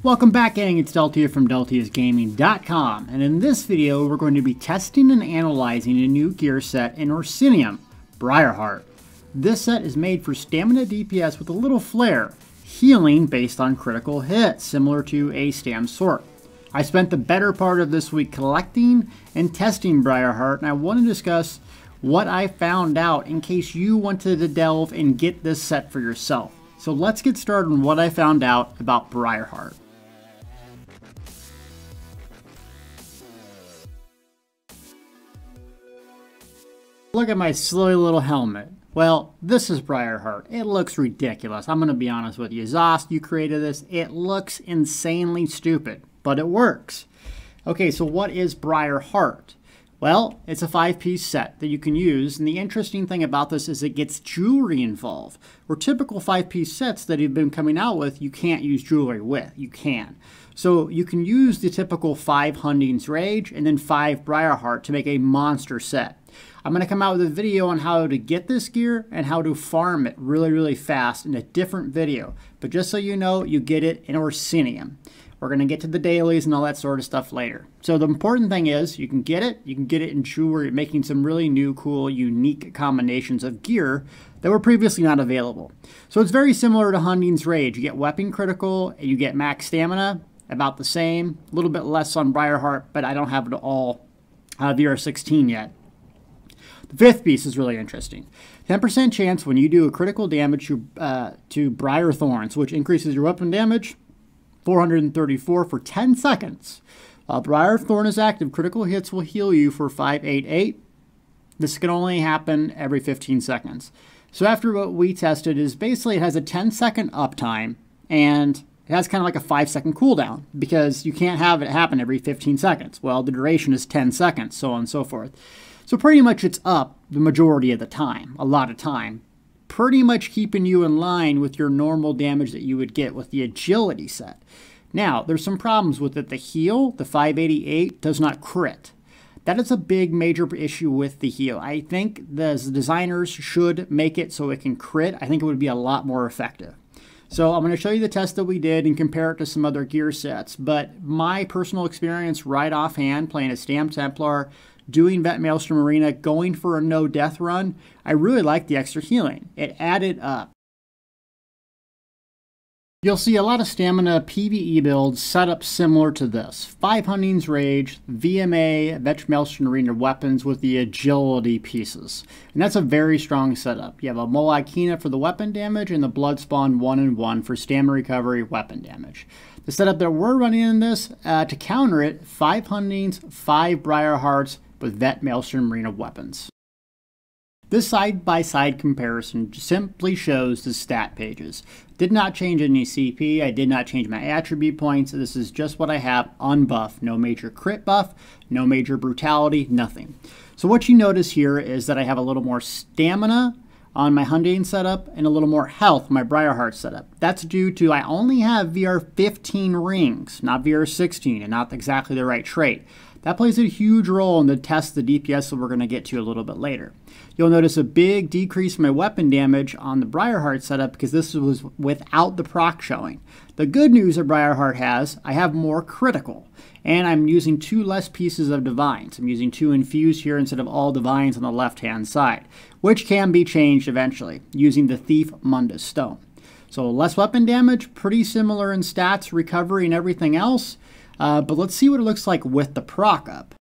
Welcome back, gang. It's Deltia from DeltiasGaming.com, and in this video we're going to be testing and analyzing a new gear set in Orsinium, Briarheart. This set is made for stamina DPS with a little flair, healing based on critical hits, similar to a stam sort. I spent the better part of this week collecting and testing Briarheart, and I want to discuss what I found out in case you wanted to delve and get this set for yourself. So let's get started on what I found out about Briarheart. Look at my silly little helmet. Well, this is Briarheart. It looks ridiculous. I'm going to be honest with you. Zost, you created this. It looks insanely stupid, but it works. Okay, so what is Briarheart? Well, it's a 5-piece set that you can use, and the interesting thing about this is it gets jewelry involved. Where typical 5-piece sets that you've been coming out with, you can't use jewelry with. You can. So you can use the typical 5 Hunding's Rage and then 5 Briarheart to make a monster set. I'm going to come out with a video on how to get this gear and how to farm it really fast in a different video. But just so you know, you get it in Orsinium. We're going to get to the dailies and all that sort of stuff later. So the important thing is you can get it in jewelry, making some really new, cool, unique combinations of gear that were previously not available. So it's very similar to Hunding's Rage. You get weapon critical, you get max stamina, about the same, a little bit less on Briarheart, but I don't have it all VR16 yet. The 5th piece is really interesting. 10% chance when you do a critical damage to Briar Thorns, which increases your weapon damage 434 for 10 seconds. While Briar Thorn is active, critical hits will heal you for 588. This can only happen every 15 seconds. So after what we tested is basically it has a 10-second uptime and it has kind of like a 5-second cooldown because you can't have it happen every 15 seconds. Well, the duration is 10 seconds, so on and so forth. So pretty much it's up the majority of the time, a lot of time, pretty much keeping you in line with your normal damage that you would get with the agility set. Now, there's some problems with it. The heal, the 588, does not crit. That is a big major issue with the heal. I think the designers should make it so it can crit. I think it would be a lot more effective. So I'm going to show you the test that we did and compare it to some other gear sets. But my personal experience right offhand, playing a Stam Templar, doing Vet Maelstrom Arena, going for a no-death run, I really like the extra healing. It added up. You'll see a lot of stamina PvE builds set up similar to this. 5 Hunding's Rage, VMA, Vet Maelstrom Arena weapons with the agility pieces. And that's a very strong setup. You have a Molag Kina for the weapon damage and the Bloodspawn 1-1 for stamina recovery weapon damage. The setup that we're running in this, to counter it, 5 Hunding's, 5 Briarhearts with Vet Maelstrom Arena weapons. This side-by-side comparison simply shows the stat pages. Did not change any CP, I did not change my attribute points. This is just what I have unbuffed. No major crit buff, no major brutality, nothing. So what you notice here is that I have a little more stamina on my Hunding setup and a little more health on my Briarheart setup. That's due to I only have VR15 rings, not VR16, and not exactly the right trait. That plays a huge role in the test the DPS that we're going to get to a little bit later. You'll notice a big decrease in my weapon damage on the Briarheart setup because this was without the proc showing. The good news that Briarheart has, I have more critical, and I'm using 2 less pieces of Divines. I'm using 2 infused here instead of all Divines on the left-hand side, which can be changed eventually using the Thief Mundus Stone. So less weapon damage, pretty similar in stats, recovery, and everything else. But let's see what it looks like with the proc up.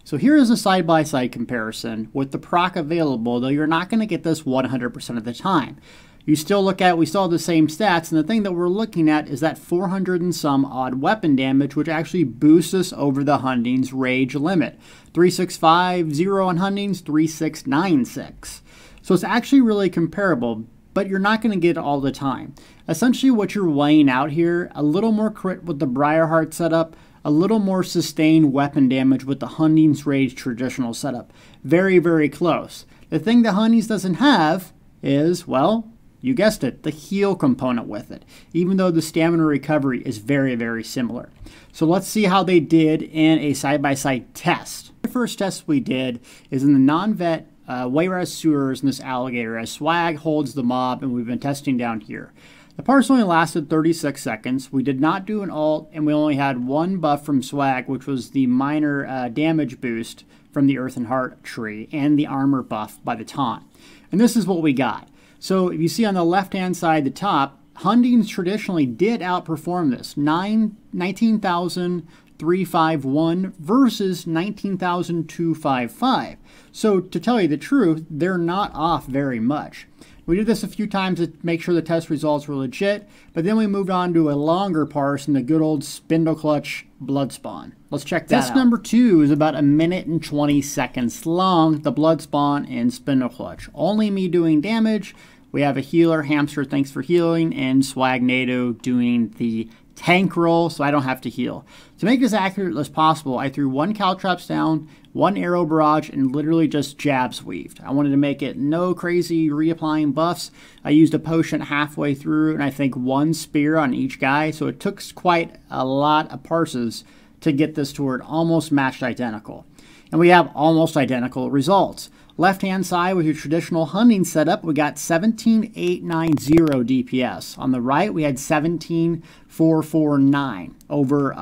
So here is a side-by-side comparison with the proc available, though you're not going to get this 100% of the time. You still look at, we still have the same stats, and the thing that we're looking at is that 400 and some odd weapon damage, which actually boosts us over the Hunding's Rage limit. 3650 on Hunding's, 3696. So it's actually really comparable, but you're not going to get it all the time. Essentially what you're weighing out here, a little more crit with the Briarheart setup, a little more sustained weapon damage with the Hunding's Rage traditional setup. Very close. The thing that Hunding's doesn't have is, well, you guessed it, the heal component with it, even though the stamina recovery is very similar. So let's see how they did in a side-by-side test. The first test we did is in the non-vet Wayrez sewers in this alligator as Swag holds the mob, and we've been testing down here. The parse only lasted 36 seconds. We did not do an ult, and we only had one buff from swag, which was the minor damage boost from the Earth and Heart tree and the armor buff by the taunt. And this is what we got. So if you see on the left-hand side, the top, Hundings traditionally did outperform this. 19,351 versus 19,255. So to tell you the truth, they're not off very much. We did this a few times to make sure the test results were legit, but then we moved on to a longer parse in the good old Spindle Clutch Bloodspawn. Let's check that out. Test number 2 is about 1 minute and 20 seconds long, the Bloodspawn and Spindle Clutch. Only me doing damage. We have a healer, Hamster, thanks for healing, and Swagnado doing the tank roll, so I don't have to heal. To make this accurate as possible, I threw 1 Caltrops down, 1 arrow barrage, and literally just jabs weaved. I wanted to make it no crazy reapplying buffs. I used a potion halfway through, and I think 1 spear on each guy, so it took quite a lot of parses to get this to where it almost matched identical. And we have almost identical results. Left-hand side with your traditional hunting setup, we got 17,890 DPS. On the right, we had 17,449 over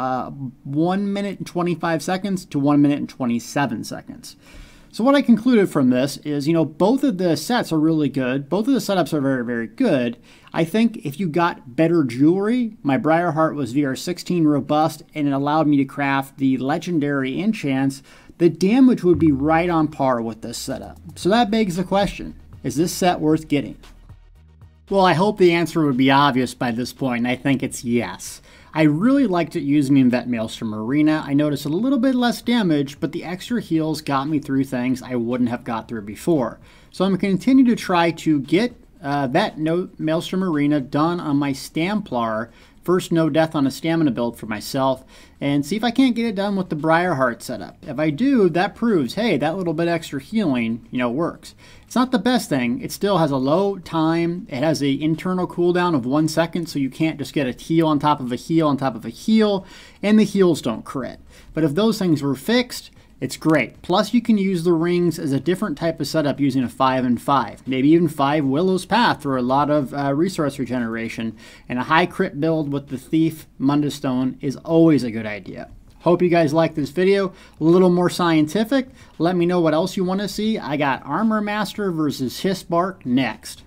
1 minute and 25 seconds to 1 minute and 27 seconds. So what I concluded from this is, both of the sets are really good. Both of the setups are very, very good. I think if you got better jewelry, my Briarheart was VR16 robust, and it allowed me to craft the legendary enchants. The damage would be right on par with this setup. So that begs the question, is this set worth getting? Well, I hope the answer would be obvious by this point, and I think it's yes. I really liked it using in Vet Maelstrom Arena. I noticed a little bit less damage, but the extra heals got me through things I wouldn't have got through before. So I'm going to continue to try to get Vet Maelstrom Arena done on my Stamplar. First no death on a stamina build for myself, and see if I can't get it done with the Briarheart setup. If I do, that proves, hey, that little bit extra healing, works. It's not the best thing. It still has a low time. It has an internal cooldown of 1 second, so you can't just get a heal on top of a heal on top of a heal, and the heals don't crit. But if those things were fixed, it's great. Plus, you can use the rings as a different type of setup using a 5 and 5. Maybe even 5 Willow's Path for a lot of resource regeneration. And a high crit build with the Thief Mundus Stone is always a good idea. Hope you guys like this video. A little more scientific. Let me know what else you want to see. I got Armor Master versus Hissbark next.